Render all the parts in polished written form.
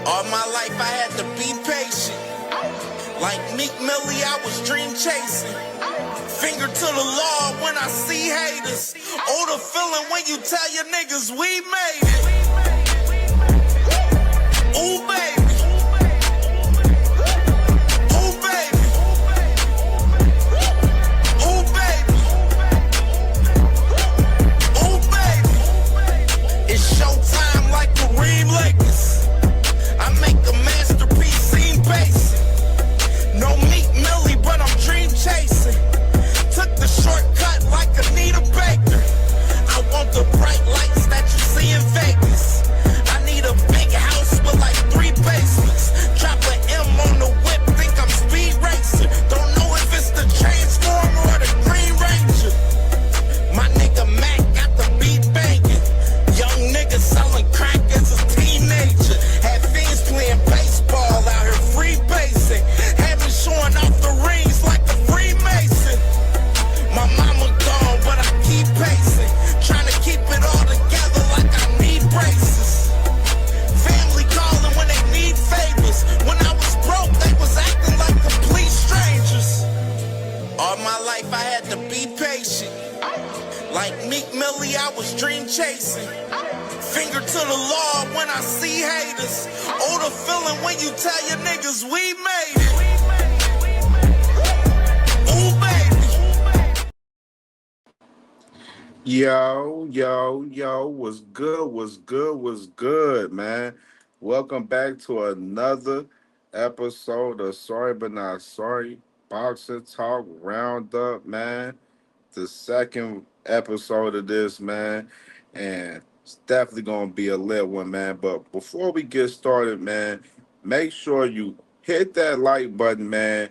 All my life I had to be patient. Like Meek Millie, I was dream chasing. Finger to the law when I see haters. Oh, the feeling when you tell your niggas we made it. Ooh, baby. Ooh, baby. Ooh, baby. Ooh, baby. It's showtime like Kareem Lakers. I make a masterpiece seem basic. No Meek Millie, but I'm dream chasing. Took the shortcut like Anita Baker. I want the bright lights that you see in Vegas. I need a big house with like 3 basements. Drop an M on the whip, think I'm speed racing. Don't know if it's the Transformer or the Green Ranger. My nigga Mac got the beat banging. Young nigga selling crack as a teenager. Had fiends playing baseball out here free basing. Had me showing off the rings like a Freemason. My mama gone, but I keep pacing. Trying to keep it all together like I need braces. Family calling when they need favors. When I was broke, they was acting like complete strangers. All my life I had to be patient. Like Meek Millie, I was dream chasing. Finger to the law when I see haters. Oh, the feeling when you tell your niggas we made it. Ooh, baby. Yo, what's good, man? Welcome back to another episode of Sorry But Not Sorry Boxing Talk Roundup, man. The second episode of this, man, and it's definitely gonna be a lit one, man. But before we get started, man, make sure you hit that like button, man.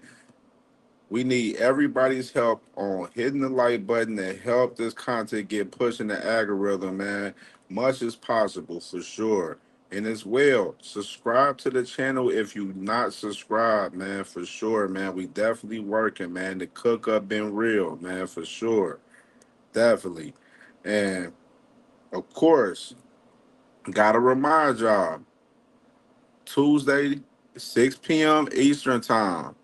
We need everybody's help on hitting the like button and help this content get pushed in the algorithm, man. Much as possible, for sure. And as well, subscribe to the channel if you not subscribed, man, for sure, man. We definitely working, man. The cook up been real, man, for sure. Definitely. And of course, gotta remind y'all, Tuesday, 6 p.m. Eastern time.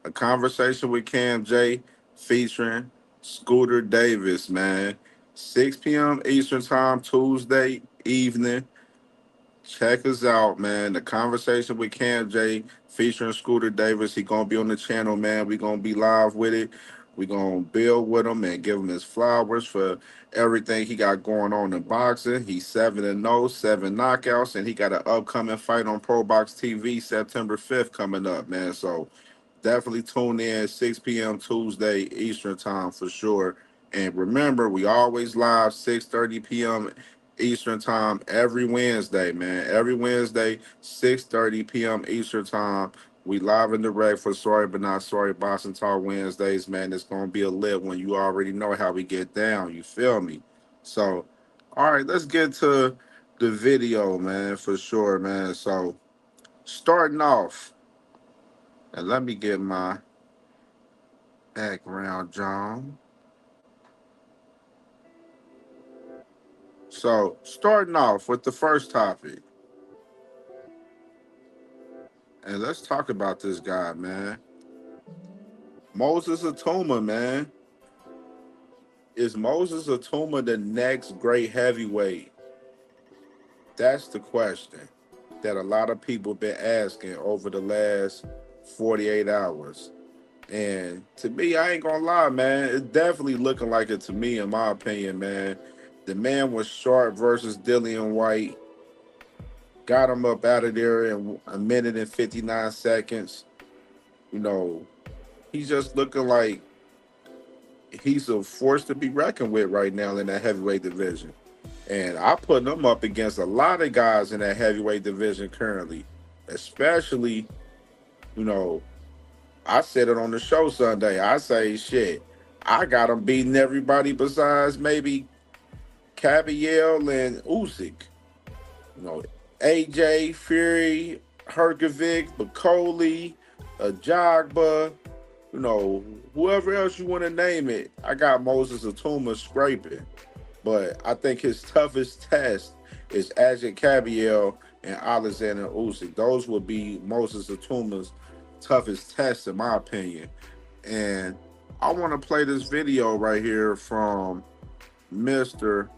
A conversation with Cam J featuring Scooter Davis, man. 6 p.m. Eastern time, Tuesday evening. Check us out, man. The conversation with Cam J featuring Scooter Davis. He gonna be on the channel, man. We gonna be live with it. We gonna build with him and give him his flowers for everything he got going on in boxing. He's 7-0, 7 knockouts, and he got an upcoming fight on Pro Box TV September 5th coming up, man. So definitely tune in 6 p.m. Tuesday Eastern time for sure. And remember, we always live 6:30 p.m. Eastern time every Wednesday, man. Every Wednesday, 6:30 p.m. Eastern time. We live and direct for Sorry But Not Sorry Boxing Talk Wednesdays, man. It's gonna be a lit one. You already know how we get down. You feel me? So, all right, let's get to the video, man, for sure, man. So, starting off. And let me get my background, John. So, starting off with the first topic. And let's talk about this guy, man. Moses Atuma, man. Is Moses Atuma the next great heavyweight? That's the question that a lot of people been asking over the last 48 hours. And to me, I ain't gonna lie, man, it's definitely looking like it to me, in my opinion, man. The man was sharp versus Dillian White. Got him up out of there in a minute and 59 seconds. You know, he's just looking like he's a force to be reckoned with right now in that heavyweight division. And I put him up against a lot of guys in that heavyweight division currently, especially, you know, I said it on the show Sunday. I say, shit, I got him beating everybody besides maybe Caviel and Usyk. You know, AJ, Fury, Herkovic, Bacoli, Ajagba, you know, whoever else you want to name it. I got Moses Atuma scraping. But I think his toughest test is Ajit Caviel and Alexander Usyk. Those would be Moses Atuma's toughest tests, in my opinion. And I want to play this video right here from Mr.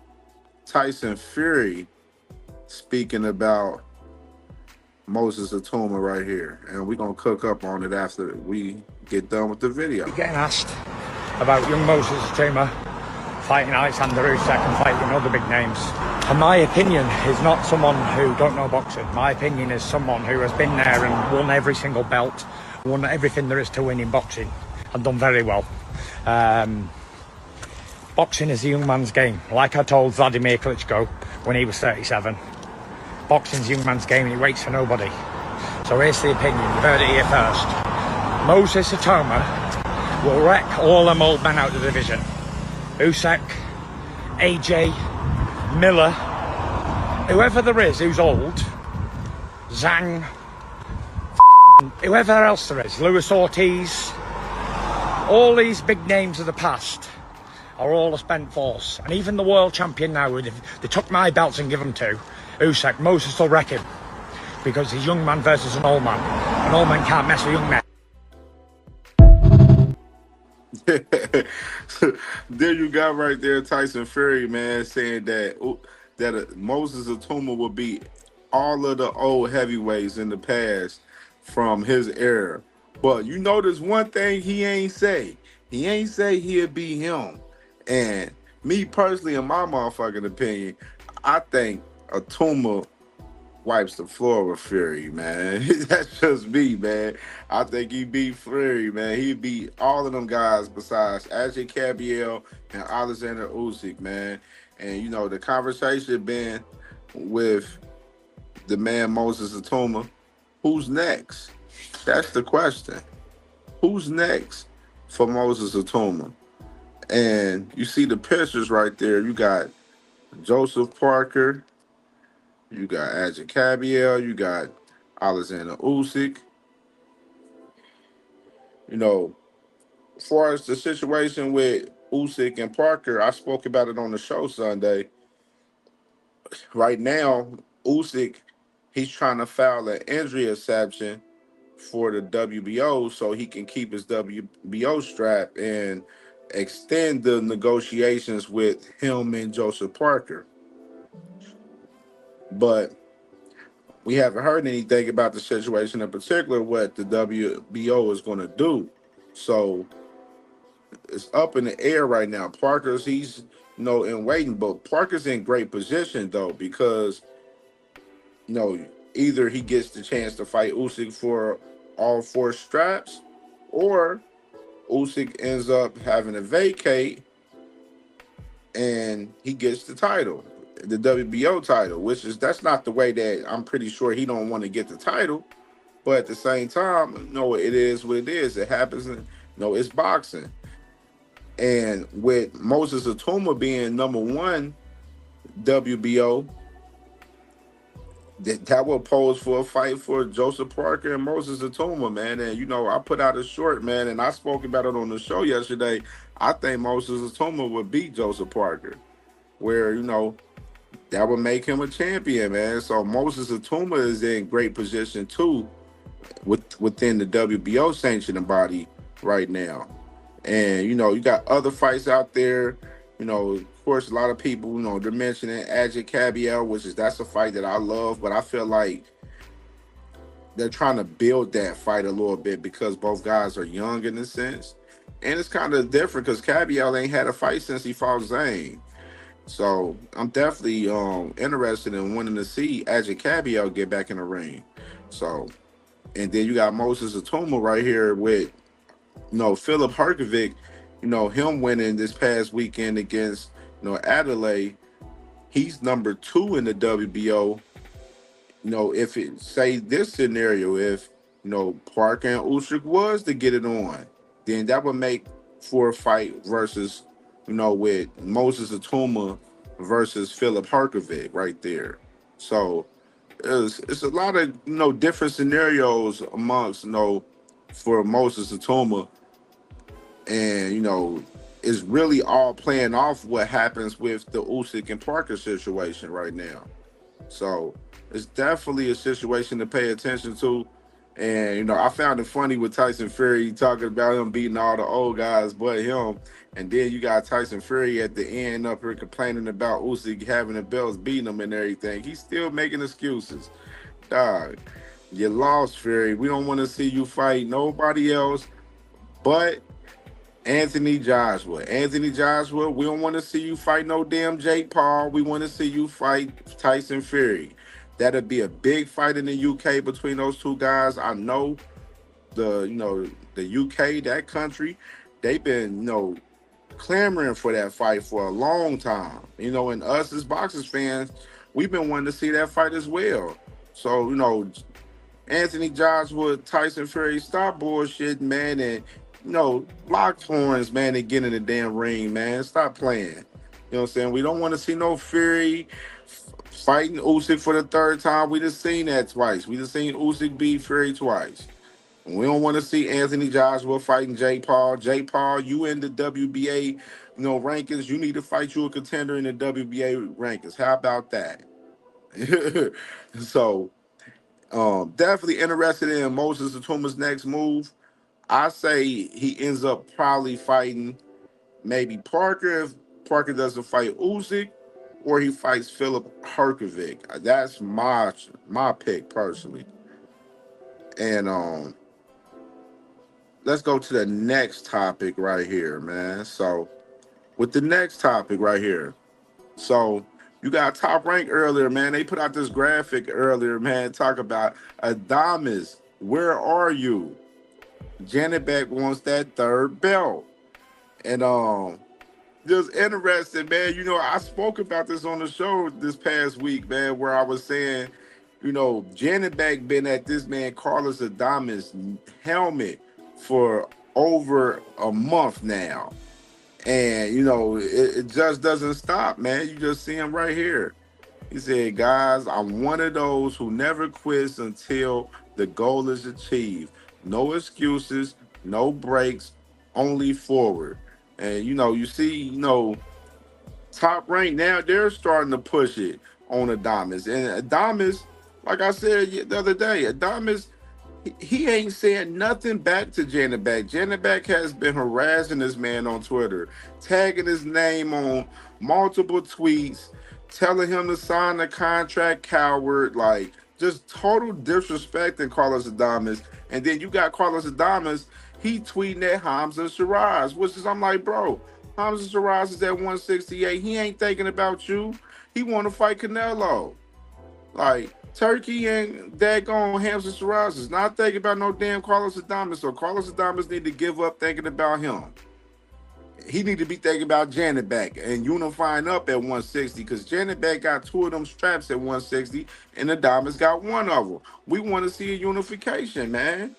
Tyson Fury speaking about Moses Atuma right here. And we're going to cook up on it after we get done with the video. Getting asked about young Moses Atuma fighting Alexander Usyk and fighting other big names. And my opinion is not someone who don't know boxing. My opinion is someone who has been there and won every single belt, won everything there is to win in boxing, and done very well. Boxing is a young man's game. Like I told Vladimir Klitschko when he was 37, boxing's a young man's game and he waits for nobody. So here's the opinion, you've heard it here first. Moses Atuma will wreck all them old men out of the division. Usyk, AJ, Miller, whoever there is who's old, Zhang, whoever else there is, Luis Ortiz, all these big names of the past are all a spent force. And even the world champion now, if they took my belts and give them to Usyk, Moses will wreck him. Because he's a young man versus an old man. An old man can't mess with young men. There you got right there Tyson Fury, man, saying that Moses Atuma will beat all of the old heavyweights in the past from his era. But you notice one thing he ain't say. He ain't say he'd beat him. And me personally, in my motherfucking opinion, I think Atuma wipes the floor with Fury, man. That's just me, man. I think he beat Fury, man. He beat all of them guys besides AJ Cabiel and Alexander Usyk, man. And, you know, the conversation been with the man Moses Atuma, who's next? That's the question. Who's next for Moses Atuma? And you see the pictures right there. You got Joseph Parker, you got AJ Cabiel, you got Alexander Usyk. You know, as far as the situation with Usyk and Parker, I spoke about it on the show Sunday. Right now, Usyk, he's trying to file an injury exception for the WBO so he can keep his WBO strap and extend the negotiations with him and Joseph Parker. But we haven't heard anything about the situation, in particular what the WBO is going to do. So it's up in the air right now. Parker's, he's, you know, in waiting, but Parker's in great position though, because, you know, either he gets the chance to fight Usyk for all 4 straps, or Usyk ends up having to vacate and he gets the title, the WBO title, that's not the way that I'm pretty sure he don't want to get the title. But at the same time, you know, it is what it is. It happens, you know, it's boxing. And with Moses Atuma being number 1 WBO, that will pose for a fight for Joseph Parker and Moses Atuma, man. And, you know, I put out a short, man, and I spoke about it on the show yesterday. I think Moses Atuma would beat Joseph Parker, where, you know, that would make him a champion, man. So Moses Atuma is in great position, too, within the WBO sanctioning body right now. And, you know, you got other fights out there. You know, of course, a lot of people, you know, they're mentioning AJ Cabiel, that's a fight that I love, but I feel like they're trying to build that fight a little bit because both guys are young in a sense. And it's kind of different because Cabiel ain't had a fight since he fought Zane. So I'm definitely interested in wanting to see AJ Cabiel get back in the ring. So, and then you got Moses Atuma right here with, you know, Philip Herkovic, you know, him winning this past weekend against, you know, Adelaide. He's number 2 in the WBO. You know, if it say this scenario, if, you know, Parker and Usyk was to get it on, then that would make for a fight versus, you know, with Moses Atuma versus Philip Herkovic right there. So it's a lot of, you know, different scenarios amongst, you know, for Moses Atuma. And, you know, it's really all playing off what happens with the Usyk and Parker situation right now. So it's definitely a situation to pay attention to. And I found it funny with Tyson Fury talking about him beating all the old guys but him. And then you got Tyson Fury at the end up here complaining about Usyk having the belts, beating him and everything. He's still making excuses. Dog, you lost, Fury. We don't want to see you fight nobody else but Anthony Joshua. Anthony Joshua, we don't want to see you fight no damn Jake Paul. We want to see you fight Tyson Fury. That'll be a big fight in the UK between those two guys. I know the UK, that country, they've been, clamoring for that fight for a long time. And us as boxers fans, we've been wanting to see that fight as well. So, Anthony Joshua, Tyson Fury, stop bullshitting, man, and lock horns, man, and get in the damn ring, man. Stop playing. You know what I'm saying? We don't want to see no Fury fighting Usyk for the third time. We just seen that twice. We just seen Usyk beat Fury twice. We don't want to see Anthony Joshua fighting Jake Paul. Jake Paul, you in the WBA, rankings. You need to fight you a contender in the WBA rankings. How about that? So, definitely interested in Moses Atuma's next move. I say he ends up probably fighting maybe Parker if Parker doesn't fight Usyk, or he fights Philip Herkovic. That's my pick personally. And let's go to the next topic right here, man. So with the next topic right here, so you got Top Rank earlier, man. They put out this graphic earlier, man. Talk about Adames. Where are you? Janet Beck wants that third belt. And just interesting, man. I spoke about this on the show this past week, man, where I was saying, Janet Beck been at this man Carlos Adames' helmet for over a month now. And, it just doesn't stop, man. You just see him right here. He said, guys, I'm one of those who never quits until the goal is achieved. No excuses, no breaks, only forward. And, you see, Top Rank now, they're starting to push it on Adames. And Adames, like I said the other day, Adames, he ain't saying nothing back to Janet Beck. Janet Beck has been harassing this man on Twitter, tagging his name on multiple tweets, telling him to sign the contract, coward, like just total disrespecting Carlos Adames. And then you got Carlos Adames, he tweeting at Hamza Shiraz, which is, I'm like, bro, Hamza Shiraz is at 168. He ain't thinking about you. He want to fight Canelo. Like, Turkey and daggone Hamza Shiraz is not thinking about no damn Carlos Adames. So Carlos Adames need to give up thinking about him. He need to be thinking about Janet Beck and unifying up at 160, because Janet Beck got two of them straps at 160 and Adames got one of them. We want to see a unification, man.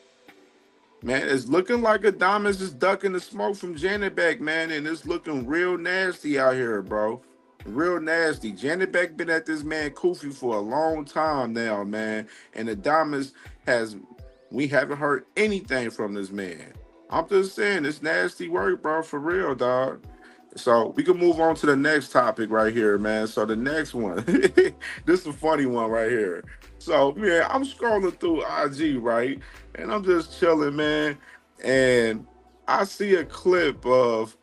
Man, it's looking like Adames is ducking the smoke from Janet Beck, man, and it's looking real nasty out here, bro. Real nasty. Janet Beck been at this man Kofi for a long time now, man. And Adames we haven't heard anything from this man. I'm just saying, it's nasty work, bro, for real, dog. So we can move on to the next topic right here, man. So the next one, this is a funny one right here. So, man, I'm scrolling through IG, right? And I'm just chilling, man. And I see a clip of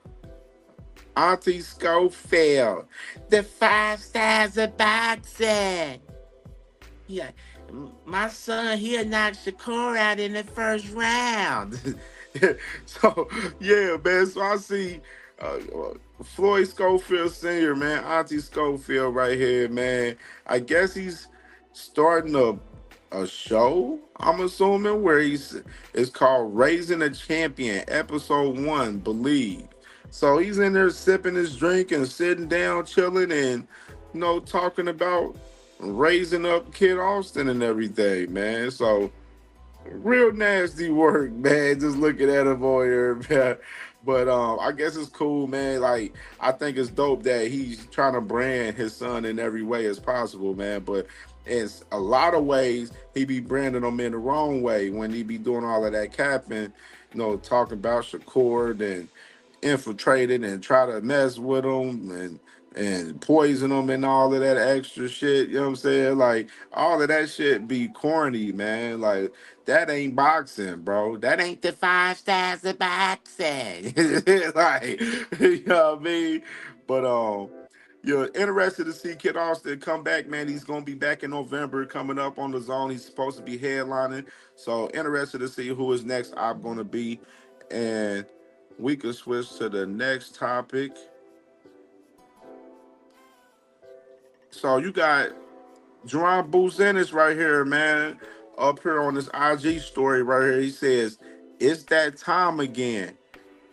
Auntie Schofield, the 5 stars of boxing. Yeah, my son, he'll knock Shakur out in the first round. So, yeah, man. So I see uh, Floyd Schofield Sr., man, Auntie Schofield right here, man. I guess he's starting a show, I'm assuming, where it's called Raising a Champion, episode 1, Believe. So he's in there sipping his drink and sitting down, chilling, and talking about raising up Kid Austin and everything, man. So real nasty work, man. Just looking at him over here, man. But I guess it's cool, man. Like, I think it's dope that he's trying to brand his son in every way as possible, man. But it's a lot of ways he be branding him in the wrong way when he be doing all of that capping, talking about Shakur and infiltrated and try to mess with him and poison them and all of that extra shit. You know what I'm saying? Like all of that shit be corny, man. Like that ain't boxing, bro. That ain't the 5 stars of boxing. Like, you know what I mean? But you're interested to see Kid Austin come back, man. He's gonna be back in November, coming up on the zone. He's supposed to be headlining. So interested to see who his next op gonna be. And we could switch to the next topic. So you got Jerron Boots Ennis right here, man, up here on this IG story right here. He says, "It's that time again.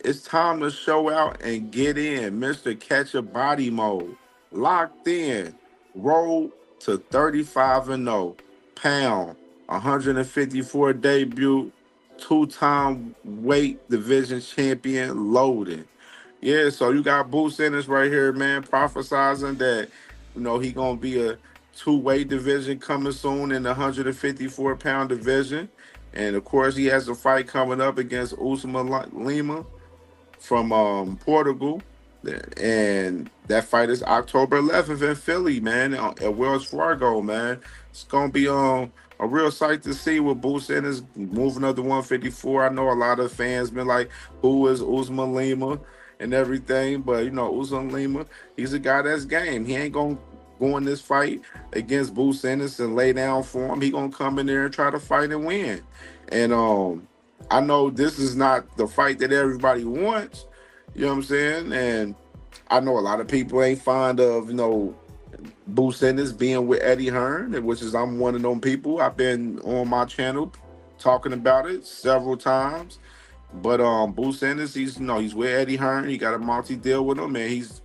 It's time to show out and get in, Mr. Catch a Body Mode. Locked in. Roll to 35-0. Pound. 154 debut. Two-time weight division champion. Loaded." Yeah, so you got Boots Ennis right here, man, prophesizing that, he gonna be a two-weight division coming soon in the 154-pound division. And of course, he has a fight coming up against Usman Lima from Portugal, and that fight is October 11th in Philly, man, at Wells Fargo, man. It's gonna be a real sight to see with Boots Ennis moving up to 154. I know a lot of fans been like, "Who is Usman Lima?" and everything, but Usman Lima, he's a guy that's game. He ain't gonna go in this fight against Boots Ennis and lay down for him. He gonna come in there and try to fight and win. And I know this is not the fight that everybody wants, you know what I'm saying? And I know a lot of people ain't fond of, Boots Ennis being with Eddie Hearn, which is I'm one of them people. I've been on my channel talking about it several times. But Boots Ennis, he's with Eddie Hearn. He got a multi-deal with him, and he's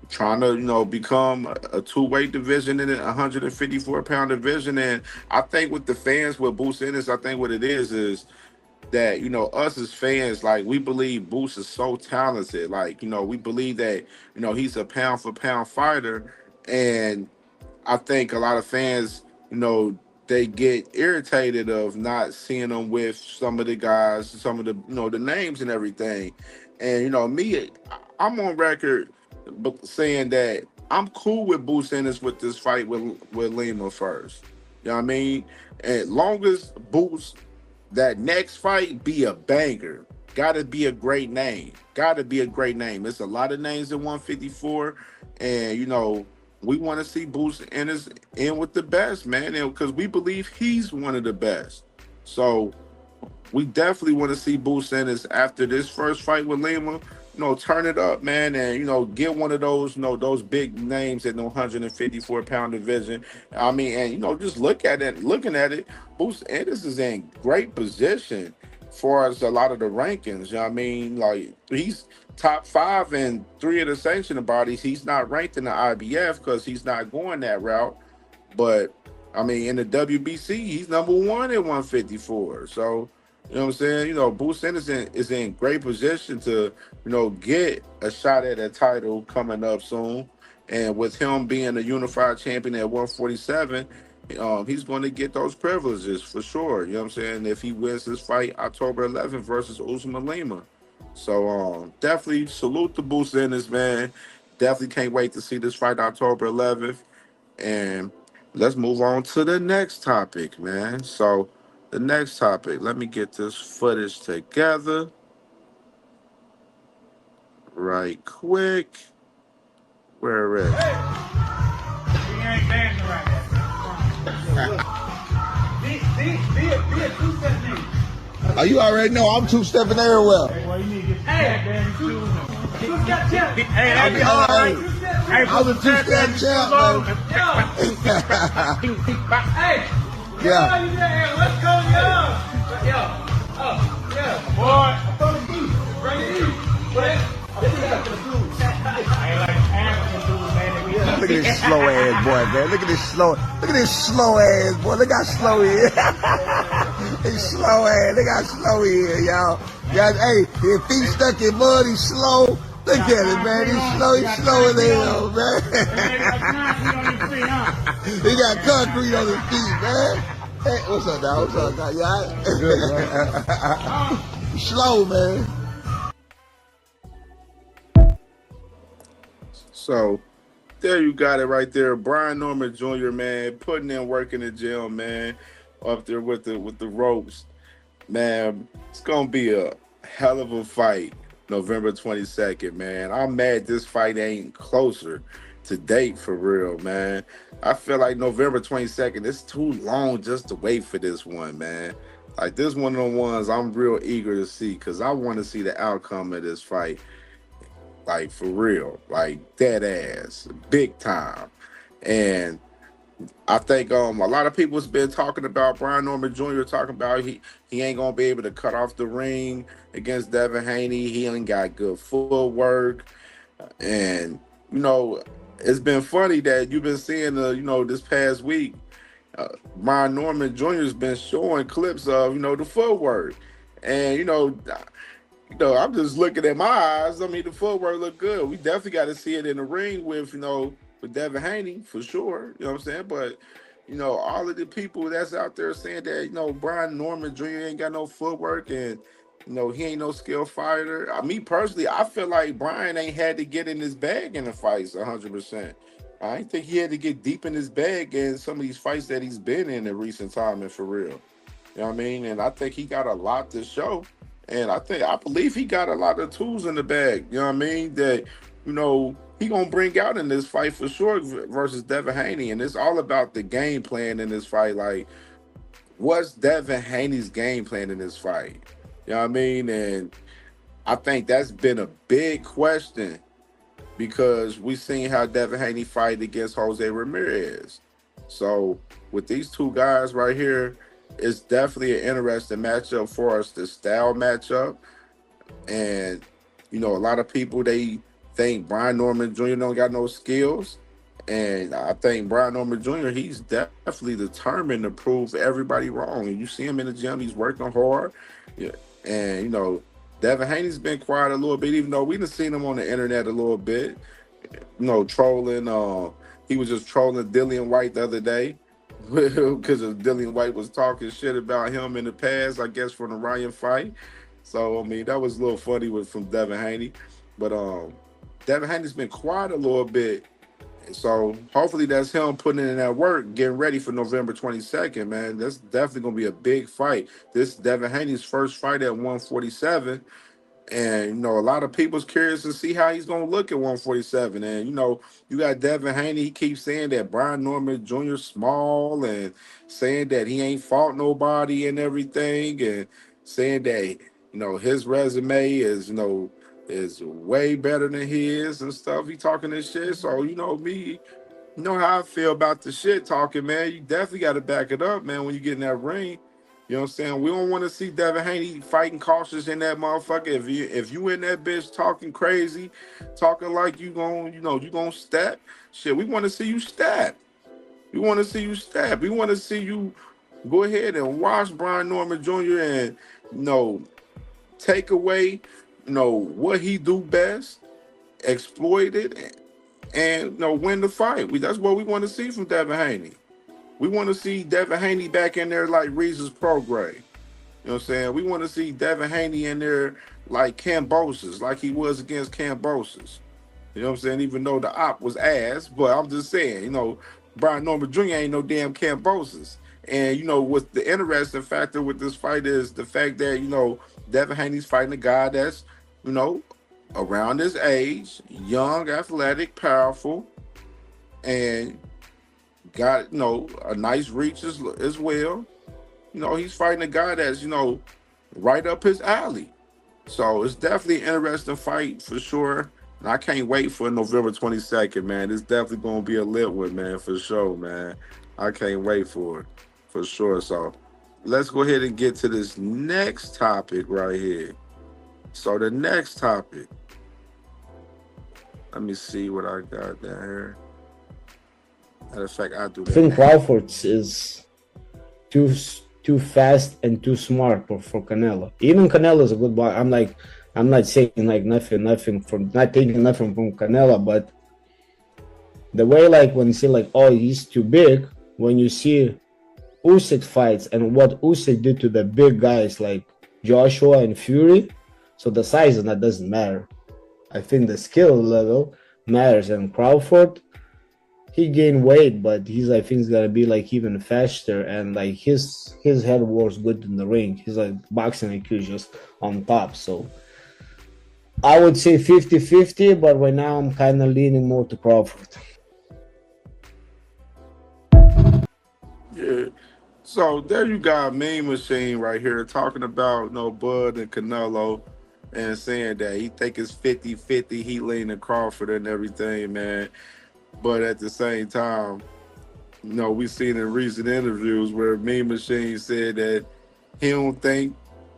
trying to become a two-weight division in a 154-pound division. And I think with the fans with Boots Ennis, I think what it is that us as fans, like, we believe Boots is so talented. Like, we believe that he's a pound-for-pound fighter. And I think a lot of fans, they get irritated of not seeing him with some of the guys, some of the the names and everything. And me, I'm on record saying that I'm cool with Boots Ennis with this fight with Lima first. You know what I mean? As long as Boots, that next fight be a banger. Gotta be a great name. Gotta be a great name. There's a lot of names in 154, and we want to see Boots Ennis in with the best, man, because we believe he's one of the best. So we definitely want to see Boots Ennis after this first fight with Lima, turn it up, man, and get one of those, those big names in the 154-pound division. I mean, and just looking at it, Boots Ennis is in great position as far as a lot of the rankings. You know what I mean? Like, he's top 5 in 3 of the sanctioned bodies. He's not ranked in the IBF because he's not going that route. But I mean, in the WBC, he's number 1 at 154. So, you know what I'm saying? Boots Ennis is in great position to, get a shot at a title coming up soon. And with him being a unified champion at 147, he's going to get those privileges for sure. You know what I'm saying? If he wins this fight October 11th versus Usman Lima. So definitely salute the Boots Ennis, man. Definitely can't wait to see this fight October 11th. And let's move on to the next topic, man. So the next topic, let me get this footage together right quick. Where is it? You ain't dancing right now. Be a two-step nigga. Oh, you already know I'm two-stepping everywhere. Well, you need to get damn shoes. Two-step champ. Hey, that'd be hard, right? Hey, I was a two-step champ, man. Hey. Yeah. You there? Let's go, yo. Yeah. Boy. I'm from the beach. Bring it in. I ain't like African dudes, man. Look at this slow ass boy, man. Look at this slow ass boy. Look how slow he is. He's slow ass. Look how slow he is, y'all. Hey, his feet stuck in mud. He's slow. Look at it, man. He's slow as hell, man. He got concrete on his feet, man. Hey, what's up, dog? You all right? Good, bro. Slow, man. So there you got it right there. Brian Norman Jr., man, putting in work in the gym, man, up there with the ropes. Man, it's gonna be a hell of a fight November 22nd, man. I'm mad this fight ain't closer to date for real, man. I feel like November 22nd, it's too long just to wait for this one, man. Like this one of the ones I'm real eager to see because I want to see the outcome of this fight. Like for real, like dead ass, big time. And I think a lot of people's been talking about Brian Norman Jr. talking about he ain't gonna be able to cut off the ring against Devin Haney. He ain't got good footwork, and you know it's been funny that you've been seeing this past week. Brian Norman Jr. has been showing clips of the footwork, and I'm just looking at my eyes. I mean, the footwork look good. We definitely got to see it in the ring with Devin Haney for sure. You know what I'm saying? But, all of the people that's out there saying that, Brian Norman Jr. ain't got no footwork and, he ain't no skill fighter. Me personally, I feel like Brian ain't had to get in his bag in the fights 100%. I ain't think he had to get deep in his bag in some of these fights that he's been in recent time and for real. You know what I mean? And I think he got a lot to show. And I believe he got a lot of tools in the bag, you know what I mean, that, he going to bring out in this fight for sure versus Devin Haney. And it's all about the game plan in this fight. Like, what's Devin Haney's game plan in this fight? You know what I mean? And I think that's been a big question because we seen how Devin Haney fight against Jose Ramirez. So with these two guys right here, it's definitely an interesting matchup for us, the style matchup. And, a lot of people, they think Brian Norman Jr. don't got no skills. And I think Brian Norman Jr., he's definitely determined to prove everybody wrong. And you see him in the gym, he's working hard. Yeah. And, Devin Haney's been quiet a little bit, even though we done seen him on the internet a little bit, trolling. He was just trolling Dillian White the other day. Because Dillian White was talking shit about him in the past, I guess, from the Ryan fight. So, I mean, that was a little funny from Devin Haney. But Devin Haney's been quiet a little bit. So, hopefully that's him putting in that work, getting ready for November 22nd, man. That's definitely going to be a big fight. This is Devin Haney's first fight at 147. And, a lot of people's curious to see how he's going to look at 147. And, you got Devin Haney. He keeps saying that Brian Norman Jr. small and saying that he ain't fought nobody and everything. And saying that, his resume is way better than his and stuff. He talking this shit. So, me, how I feel about the shit talking, man. You definitely got to back it up, man, when you get in that ring. You know what I'm saying? We don't want to see Devin Haney fighting cautious in that motherfucker. If you in that bitch talking crazy, talking like you gonna step, shit, we want to see you step. We want to see you step. We want to see you go ahead and watch Brian Norman Jr. and, take away, what he do best, exploit it, and, win the fight. That's what we want to see from Devin Haney. We want to see Devin Haney back in there like Reese's Prograde. You know what I'm saying? We want to see Devin Haney in there like Cambosis, like he was against Cambosis. You know what I'm saying? Even though the op was ass, but I'm just saying, Brian Norman Jr. ain't no damn Cambosis. And, what's the interesting factor with this fight is the fact that, Devin Haney's fighting a guy that's, around his age, young, athletic, powerful, and got, a nice reach as well. He's fighting a guy that's, right up his alley. So it's definitely an interesting fight for sure. And I can't wait for November 22nd, man. It's definitely going to be a lit one, man, for sure, man. I can't wait for it, for sure. So let's go ahead and get to this next topic right here. So the next topic, let me see what I got down here. Matter of fact, I do that. I think Crawford is too fast and too smart for Canelo. Even Canelo is a good boy. I'm not saying like nothing from Canelo, but the way when you see he's too big, when you see Usyk fights and what Usyk did to the big guys like Joshua and Fury, so the size and that doesn't matter. I think the skill level matters. And Crawford, he gained weight, but I think he's gonna be like even faster, and like his head works good in the ring. He's like boxing IQ is just on top. So I would say 50-50, but right now I'm kind of leaning more to Crawford. Yeah. So there you got Mean Machine right here talking about Bud and Canelo and saying that he think it's 50-50, he leaning Crawford and everything, man. But at the same time, we seen in recent interviews where Mean Machine said that he don't think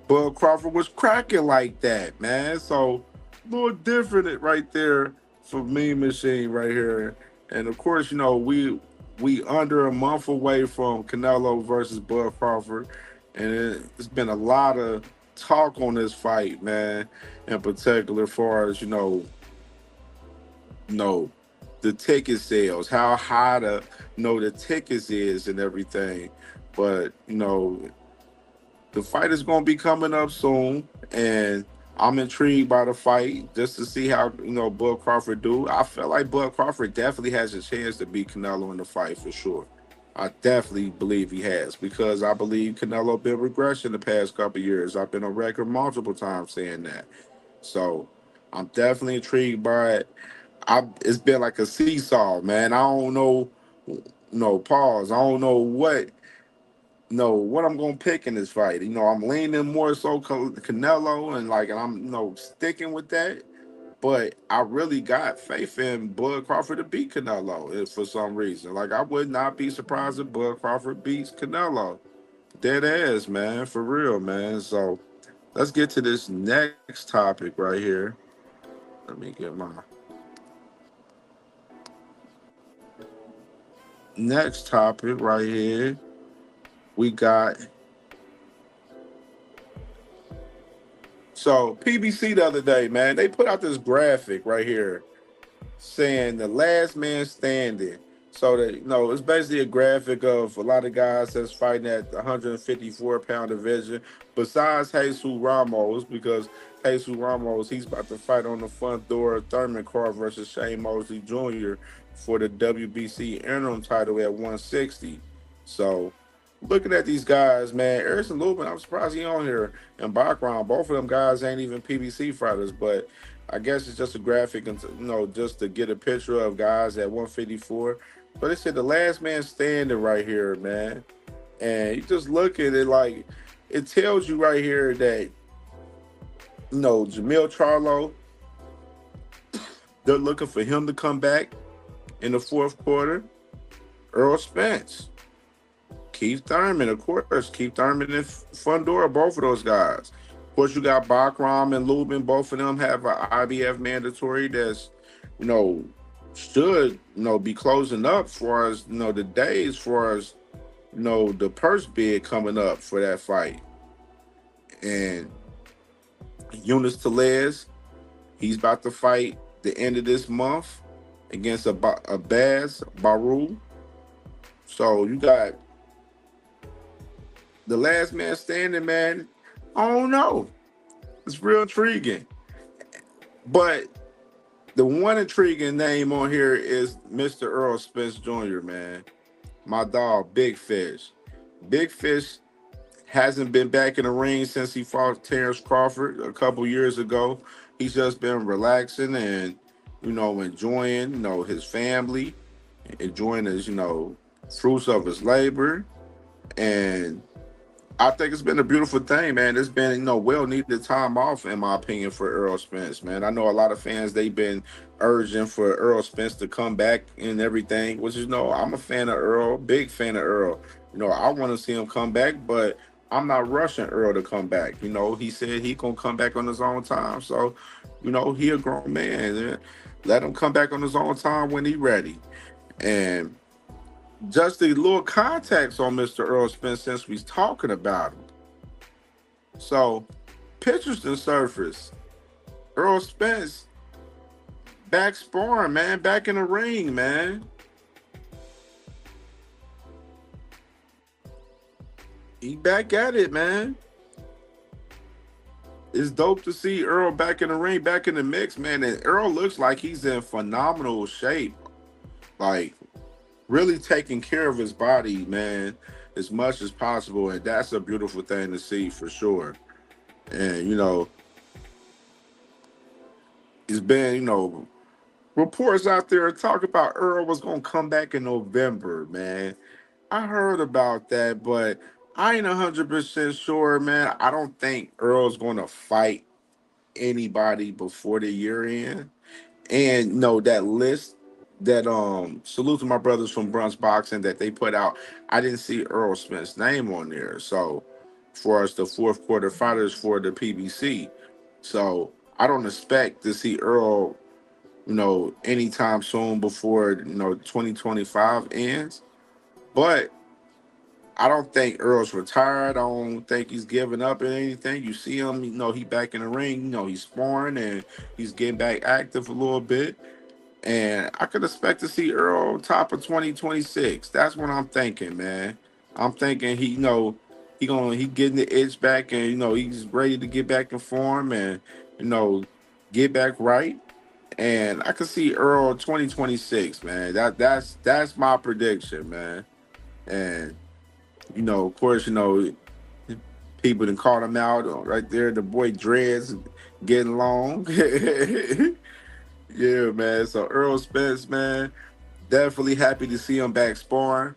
Bud Crawford was cracking like that, man. So a little different right there for Mean Machine right here. And of course, we under a month away from Canelo versus Bud Crawford, and it's been a lot of talk on this fight, man. In particular, as far as no, the ticket sales, how high the tickets is and everything. But the fight is going to be coming up soon, and I'm intrigued by the fight just to see how Bud Crawford do. I feel like Bud Crawford definitely has a chance to beat Canelo in the fight for sure. I definitely believe he has because I believe Canelo been regressing the past couple of years. I've been on record multiple times saying that. So I'm definitely intrigued by it. It's been like a seesaw, man. I don't know, no pause. I don't know what I'm gonna pick in this fight. I'm leaning more so Canelo, and I'm sticking with that. But I really got faith in Bud Crawford to beat Canelo for some reason. Like I would not be surprised if Bud Crawford beats Canelo. Dead ass, man, for real, man. So let's get to this next topic right here. Let me get my next topic right here. We got PBC the other day, man. They put out this graphic right here saying the last man standing. So that it's basically a graphic of a lot of guys that's fighting at the 154-pound division, besides Jesus Ramos, because Jesus Ramos he's about to fight on the front door of Thurman card versus Shane Mosley Jr. for the WBC interim title at 160. So looking at these guys, man, Erison Lubin, I'm surprised he on here in background. Both of them guys ain't even PBC fighters, but I guess it's just a graphic, and just to get a picture of guys at 154. But it said the last man standing right here, man. And you just look at it like it tells you right here that Jamil Charlo, they're looking for him to come back in the fourth quarter. Earl Spence, Keith Thurman, of course. Keith Thurman and Fundora, both of those guys. Of course, you got Bakram and Lubin. Both of them have an IBF mandatory that's, should, be closing up for us, the days for us, the purse bid coming up for that fight. And Eunice Telez, he's about to fight the end of this month against Baz Baru. So you got the last man standing, man. I don't know. It's real intriguing. But the one intriguing name on here is Mr. Earl Spence Jr., man. My dog, Big Fish. Big Fish hasn't been back in the ring since he fought Terrence Crawford a couple years ago. He's just been relaxing and, enjoying, his family, enjoying his, fruits of his labor. And I think it's been a beautiful thing, man. It's been, well-needed time off, in my opinion, for Earl Spence, man. I know a lot of fans, they've been urging for Earl Spence to come back and everything, which is, I'm a fan of Earl, big fan of Earl. I want to see him come back, but I'm not rushing Earl to come back. He said he going to come back on his own time. So, he a grown man. Let him come back on his own time when he ready. And just a little context on Mr. Earl Spence since we're talking about him. So, pictures to surface. Earl Spence back sparring, man. Back in the ring, man. He back at it, man. it's dope to see Earl back in the ring, back in the mix, man. And Earl looks like he's in phenomenal shape. Like really taking care of his body, man, as much as possible. And that's a beautiful thing to see for sure. And, it's been, reports out there talking about Earl was going to come back in November, man. I heard about that, but I ain't 100% sure, man. I don't think Earl's going to fight anybody before the year end. And no, that list that salute to my brothers from Brunch Boxing that they put out, I didn't see Earl Smith's name on there. So for us, the fourth quarter fighters for the PBC. So I don't expect to see Earl, anytime soon before 2025 ends. But I don't think Earl's retired. I don't think he's giving up or anything. You see him, he back in the ring, he's sparring and he's getting back active a little bit. And I could expect to see Earl top of 2026. That's what I'm thinking, man. I'm thinking he getting the itch back and he's ready to get back in form and get back right. And I could see Earl 2026, man. That's my prediction, man. And of course, people done called him out right there. The boy Dreads getting long. Yeah, man. So Earl Spence, man, definitely happy to see him back sparring.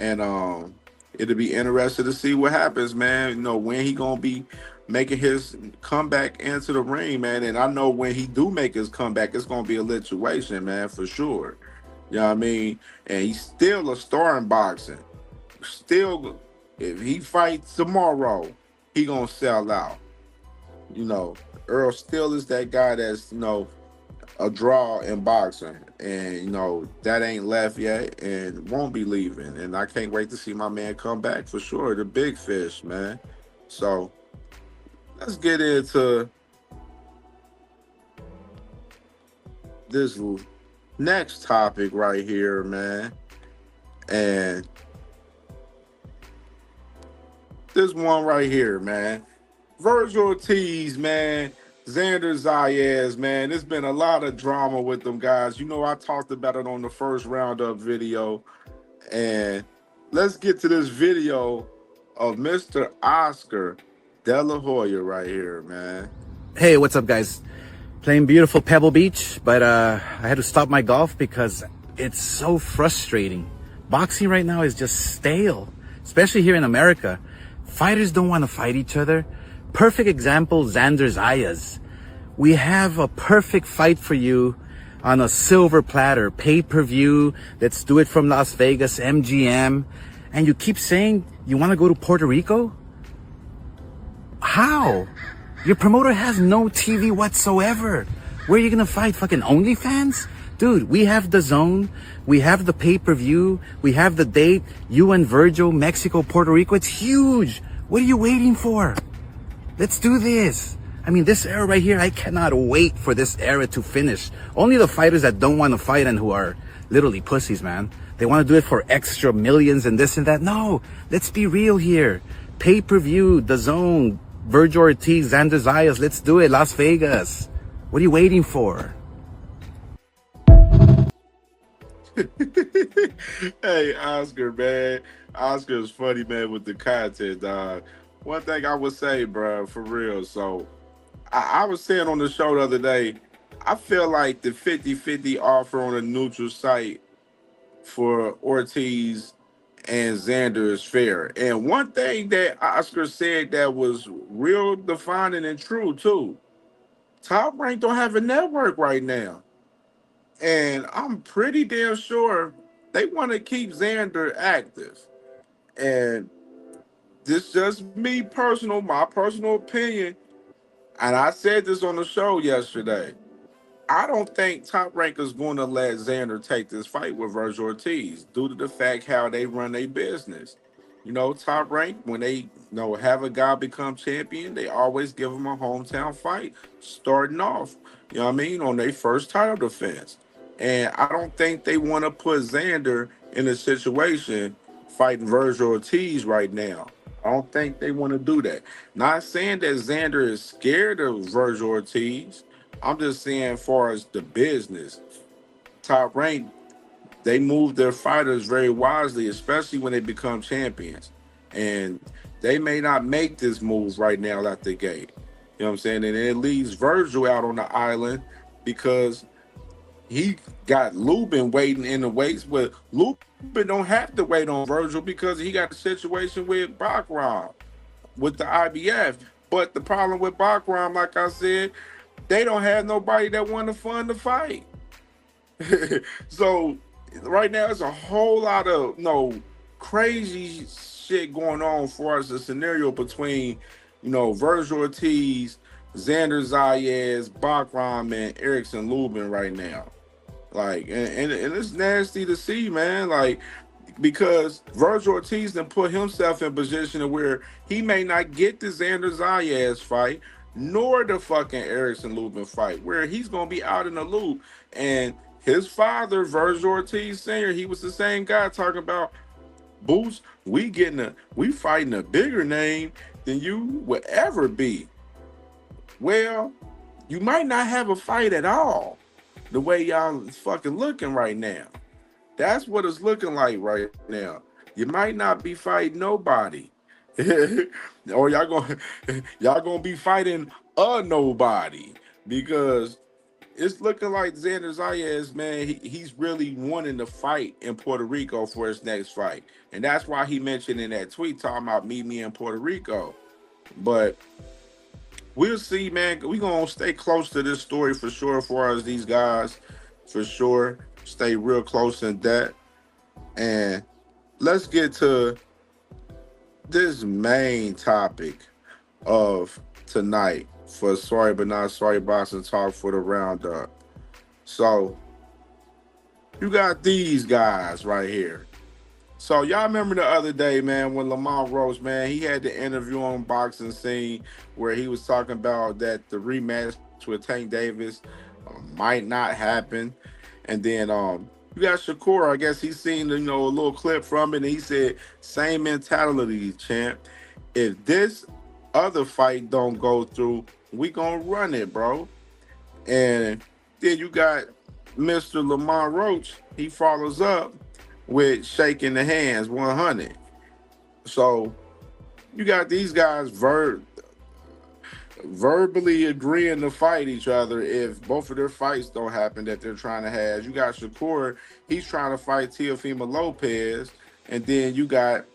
And it'll be interesting to see what happens, man. When he gonna be making his comeback into the ring, man. And I know when he do make his comeback, it's gonna be a situation, man, for sure. You know what I mean? And he's still a star in boxing. Still, if he fights tomorrow, he gonna sell out. Earl still is that guy that's a draw in boxing, and that ain't left yet, and won't be leaving. And I can't wait to see my man come back for sure. The big fish, man. So let's get into this next topic right here, man. And this one right here, man. Virgil Ortiz, man. Xander Zayas, man. There's been a lot of drama with them guys. I talked about it on the first roundup video. And let's get to this video of Mr. Oscar De La Hoya right here, man. Hey, what's up, guys? Playing beautiful Pebble Beach, but I had to stop my golf because it's so frustrating. Boxing right now is just stale, especially here in America. Fighters don't want to fight each other. Perfect example, Xander Zayas. We have a perfect fight for you on a silver platter, pay-per-view. Let's do it from Las Vegas, MGM. And you keep saying you want to go to Puerto Rico? How? Your promoter has no TV whatsoever. Where are you going to fight? Fucking OnlyFans? Dude, we have the zone. We have the pay-per-view. We have the date. You and Virgil, Mexico, Puerto Rico. It's huge. What are you waiting for? Let's do this. I mean, this era right here, I cannot wait for this era to finish. Only the fighters that don't want to fight and who are literally pussies, man. They want to do it for extra millions and this and that. No, let's be real here. Pay-per-view, the zone, Virgil Ortiz, Xander Zayas. Let's do it. Las Vegas. What are you waiting for? Hey, Oscar, man. Oscar is funny, man, with the content, dog. One thing I would say, bro, for real. So, I was saying on the show the other day, I feel like the 50-50 offer on a neutral site for Ortiz and Xander is fair. And one thing that Oscar said that was real defining and true, too. Top Rank don't have a network right now. And I'm pretty damn sure they want to keep Xander active. And this just me personal, my personal opinion. And I said this on the show yesterday. I don't think Top Rank is going to let Xander take this fight with Virgil Ortiz due to the fact how they run their business. Top Rank, when they have a guy become champion, they always give him a hometown fight starting off, on their first title defense. And I don't think they want to put Xander in a situation fighting Virgil Ortiz right now. I don't think they want to do that. Not saying that Xander is scared of Virgil Ortiz. I'm just saying, as far as the business, Top Rank, they move their fighters very wisely, especially when they become champions. And they may not make this move right now at the gate. You know what I'm saying? And it leaves Virgil out on the island because he got Lubin waiting in the weights, but Lubin don't have to wait on Virgil because he got a situation with Bakram with the IBF. But the problem with Bakram, like I said, they don't have nobody that want to fund the fight. So right now it's a whole lot of crazy shit going on for us. The scenario between Virgil Ortiz, Xander Zayas, Bakram, and Erickson Lubin right now. Like, and it's nasty to see, man. Like, because Virgil Ortiz then put himself in position to where he may not get the Xander Zayas fight, nor the fucking Erickson Lubin fight, where he's gonna be out in the loop. And his father, Virgil Ortiz Sr., he was the same guy talking about, Boots, we fighting a bigger name than you would ever be. Well, you might not have a fight at all. The way y'all is fucking looking right now. That's what it's looking like right now. You might not be fighting nobody. Or y'all gonna be fighting a nobody, because it's looking like Xander Zayas, man, he's really wanting to fight in Puerto Rico for his next fight. And that's why he mentioned in that tweet talking about meet me in Puerto Rico. But we'll see, man. We're going to stay close to this story for sure, for us, these guys, for sure. Stay real close in that. And let's get to this main topic of tonight for Sorry But Not Sorry Boxing Talk for the roundup. So, you got these guys right here. So y'all remember the other day, man, when Roach, man, he had the interview on Boxing Scene where he was talking about that the rematch with Tank Davis might not happen. And then you got Shakur, I guess he's seen a little clip from it, and he said, same mentality, champ. If this other fight don't go through, we gonna run it, bro. And then you got Mr. Lamont Roach, he follows up with shaking the hands 100. So you got these guys verbally agreeing to fight each other if both of their fights don't happen that they're trying to have. You got Shakur, he's trying to fight Teofimo Lopez, and then you got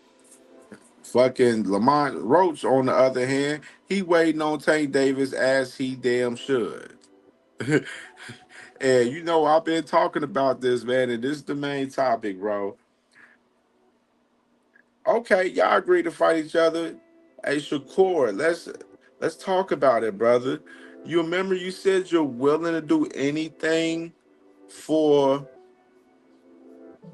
fucking Lamont Roach on the other hand, he waiting on Tank Davis as he damn should. And I've been talking about this, man, and this is the main topic, bro. Okay, y'all agree to fight each other. Hey, Shakur, let's talk about it, brother. You remember you said you're willing to do anything for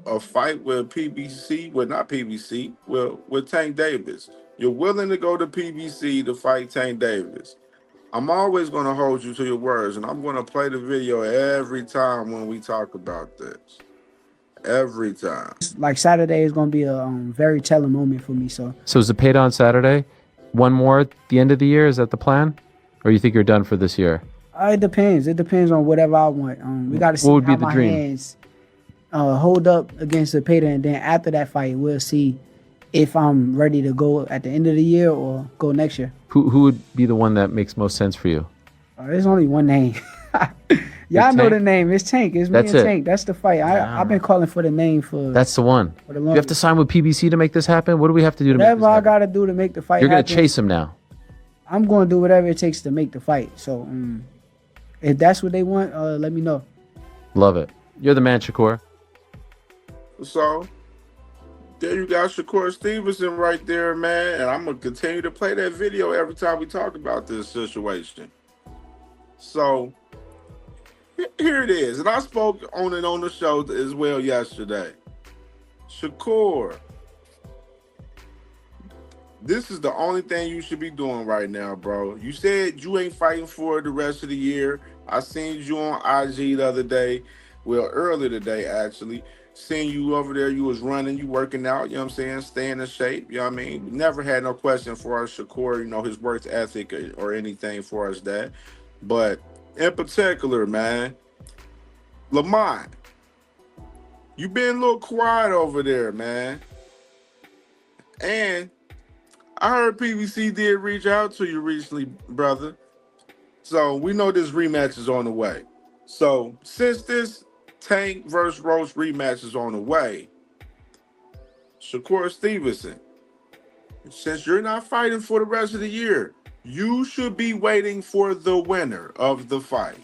a fight with PBC, well, not PBC, well, with Tank Davis. You're willing to go to PBC to fight Tank Davis. I'm always going to hold you to your words, and I'm going to play the video every time when we talk about this. Every time. Like Saturday is going to be a very telling moment for me. So is the paid on Saturday? One more at the end of the year? Is that the plan? Or you think you're done for this year? It depends. It depends on whatever I want. We got to see what would how be the my dream? hands hold up against the payday, and then after that fight, we'll see if I'm ready to go at the end of the year or go next year. Who would be the one that makes most sense for you? There's only one name. Y'all know the name. It's Tank. It's me and Tank. That's the fight. I've been calling for the name for. That's the one. For the you have to sign with PBC to make this happen? What do we have to do to make this happen? Whatever I got to do to make the fight You're going to happen, chase him now. I'm going to do whatever it takes to make the fight. So if that's what they want, let me know. Love it. You're the man, Shakur. So there you got Shakur Stevenson right there, man. And I'm going to continue to play that video every time we talk about this situation. So here it is. And I spoke on it on the show as well yesterday. Shakur, this is the only thing you should be doing right now, bro. You said you ain't fighting for the rest of the year. I seen you on IG the other day Well, earlier today, actually, seeing you over there, you was running, you working out, you know what I'm saying, staying in shape, you know what I mean? Never had no question for our Shakur, you know, his work ethic or anything for us that. But in particular, man, Lamont, you been a little quiet over there, man. And I heard PVC did reach out to you recently, brother. So we know this rematch is on the way. So since this Tank versus Roach rematch is on the way, Shakur Stevenson, since you're not fighting for the rest of the year, you should be waiting for the winner of the fight.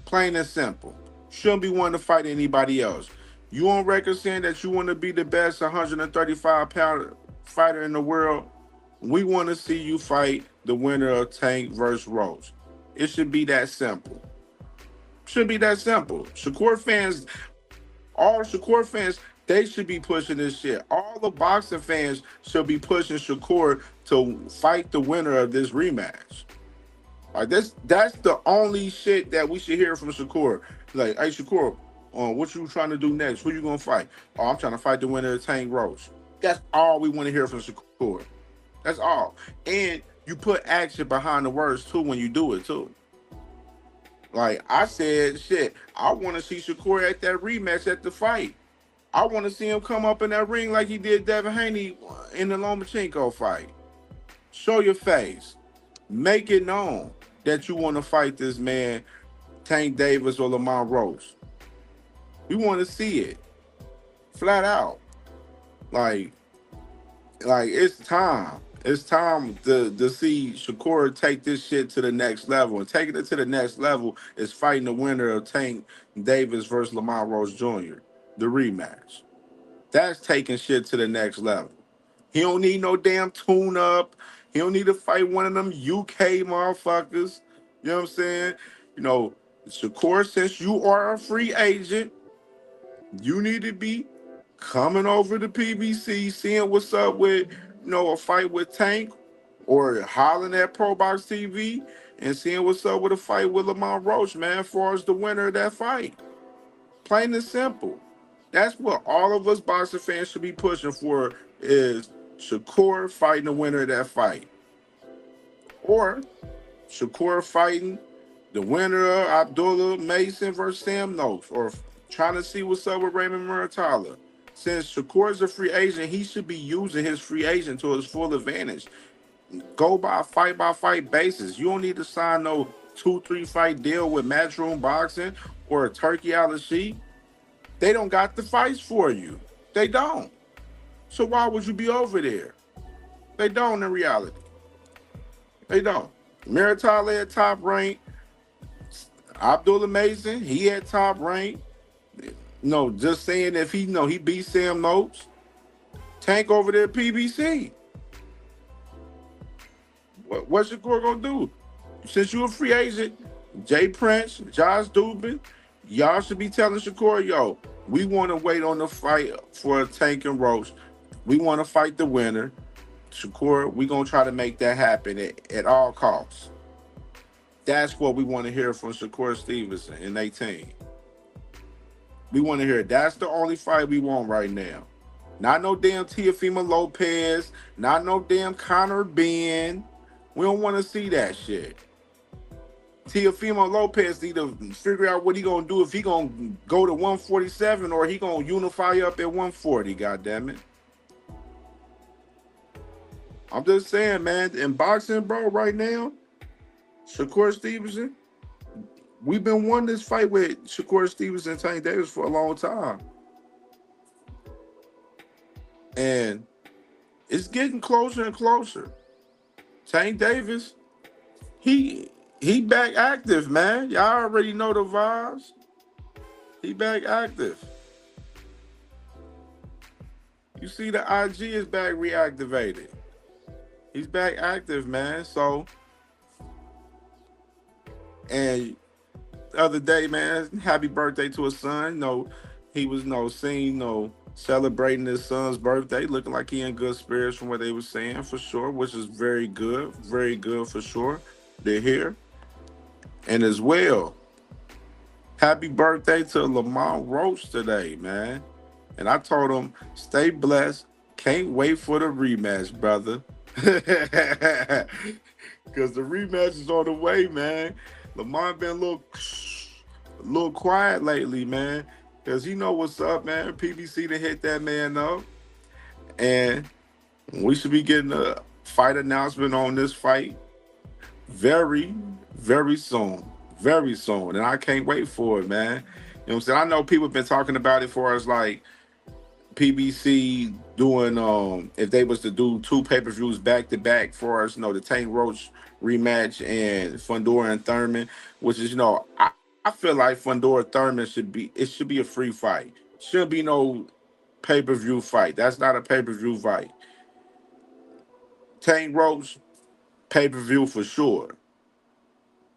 Plain and simple. Shouldn't be wanting to fight anybody else. You on record saying that you want to be the best 135-pound fighter in the world. We want to see you fight the winner of Tank versus Roach. It should be that simple. Should be that simple. Shakur fans, all Shakur fans, they should be pushing this shit. All the boxing fans should be pushing Shakur to fight the winner of this rematch. Like that's the only shit that we should hear from Shakur. Like, hey Shakur, what you trying to do next? Who you gonna fight? Oh, I'm trying to fight the winner of Tank Roach. That's all we want to hear from Shakur. That's all. And you put action behind the words too when you do it too. Like I said, shit, I want to see Shakur at that rematch at the fight. I want to see him come up in that ring like he did Devin Haney in the Lomachenko fight. Show your face. Make it known that you want to fight this man, Tank Davis or Lamont Roach. We want to see it. Flat out. Like it's time. It's time to see Shakur take this shit to the next level. And taking it to the next level is fighting the winner of Tank Davis versus Lamont Roach Jr., the rematch. That's taking shit to the next level. He don't need no damn tune-up. He don't need to fight one of them UK motherfuckers. You know what I'm saying? You know, Shakur, since you are a free agent, you need to be coming over to PBC, seeing what's up with, you know, a fight with Tank, or hollering at Pro Box TV and seeing what's up with a fight with Lamont Roach, man, as far as the winner of that fight. Plain and simple. That's what all of us boxing fans should be pushing for, is Shakur fighting the winner of that fight. Or Shakur fighting the winner of Abdullah Mason versus Sam Noakes, or trying to see what's up with Raymond Muratalla. Since Shakur's a free agent, he should be using his free agent to his full advantage. Go by fight basis. You don't need to sign no 2-3 fight deal with Matchroom Boxing or Turkey Al-Sheikh. They don't got the fights for you. They don't. So why would you be over there? They don't in reality. They don't. Muratalla at top rank. Abdullah Mason, he at top rank. No, just saying if he beat Sam Noakes. Tank over there at PBC. What's Shakur gonna do? Since you're a free agent, Jay Prince, Josh Dubin, y'all should be telling Shakur, yo, we want to wait on the fight for Tank and Roach. We want to fight the winner. Shakur, we gonna try to make that happen at all costs. That's what we want to hear from Shakur Stevenson and their team. We want to hear it. That's the only fight we want right now. Not no damn Teofimo Lopez. Not no damn Conor Ben. We don't want to see that shit. Teofimo Lopez need to figure out what he gonna do, if he gonna go to 147 or he gonna unify up at 140. Goddammit. I'm just saying, man. In boxing, bro, right now, Shakur Stevenson, we've been wanting this fight with Shakur Stevenson and Tank Davis for a long time. And it's getting closer and closer. Tank Davis, he back active, man. Y'all already know the vibes. He back active. You see the IG is back reactivated. He's back active, man. So, and the other day, man, happy birthday to his son. He was seen, celebrating his son's birthday, looking like he in good spirits from what they were saying, for sure, which is very good for sure. They're here. And as well, happy birthday to Lamont Roach today, man. And I told him, stay blessed. Can't wait for the rematch, brother. Because the rematch is on the way, man. Lamont been a little quiet lately, man. Because he know what's up, man. PBC to hit that man up. And we should be getting a fight announcement on this fight very, very soon. Very soon. And I can't wait for it, man. You know what I'm saying? I know people have been talking about it for us, like PBC doing if they was to do two pay-per-views back to back for us, the Tank Roach rematch and Fundora and Thurman, which is, I feel like Fundora Thurman should be a free fight. Shouldn't be no pay-per-view fight. That's not a pay-per-view fight. Tank Roach, pay-per-view for sure.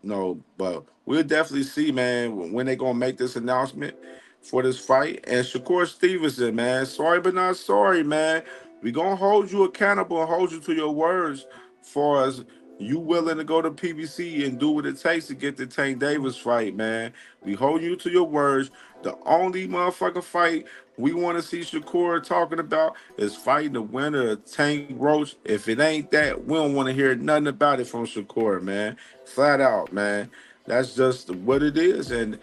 No, but we'll definitely see, man, when they gonna make this announcement for this fight. And Shakur Stevenson, man, sorry but not sorry, man. We gonna hold you accountable and hold you to your words for us. You willing to go to PBC and do what it takes to get the Tank Davis fight, man. We hold you to your words. The only motherfucking fight we want to see Shakur talking about is fighting the winner of Tank Roach. If it ain't that, we don't want to hear nothing about it from Shakur, man. Flat out, man. That's just what it is. And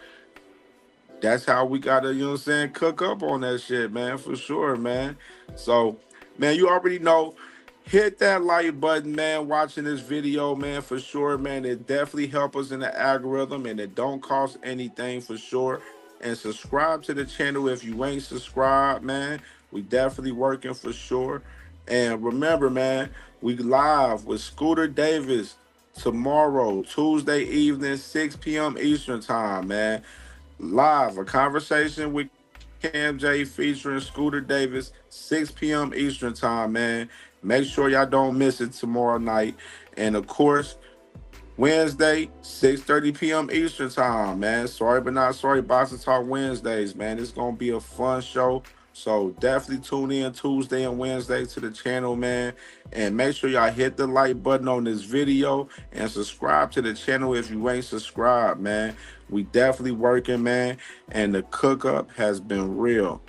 that's how we gotta, cook up on that shit, man, for sure, man. So, man, you already know. Hit that like button, man, watching this video, man, for sure, man. It definitely help us in the algorithm, and it don't cost anything for sure. And subscribe to the channel if you ain't subscribed, man. We definitely working for sure. And remember, man, we live with Scooter Davis tomorrow, Tuesday evening, 6 p.m. Eastern time, man. Live, a conversation with CamJ featuring Scooter Davis, 6 p.m. Eastern time, man. Make sure y'all don't miss it tomorrow night. And of course, Wednesday, 6:30 p.m. Eastern time, man. Sorry but not sorry, Boxing Talk Wednesdays, man. It's gonna be a fun show. So definitely tune in Tuesday and Wednesday to the channel, man. And make sure y'all hit the like button on this video and subscribe to the channel if you ain't subscribed, man. We definitely working, man. And the cook up has been real.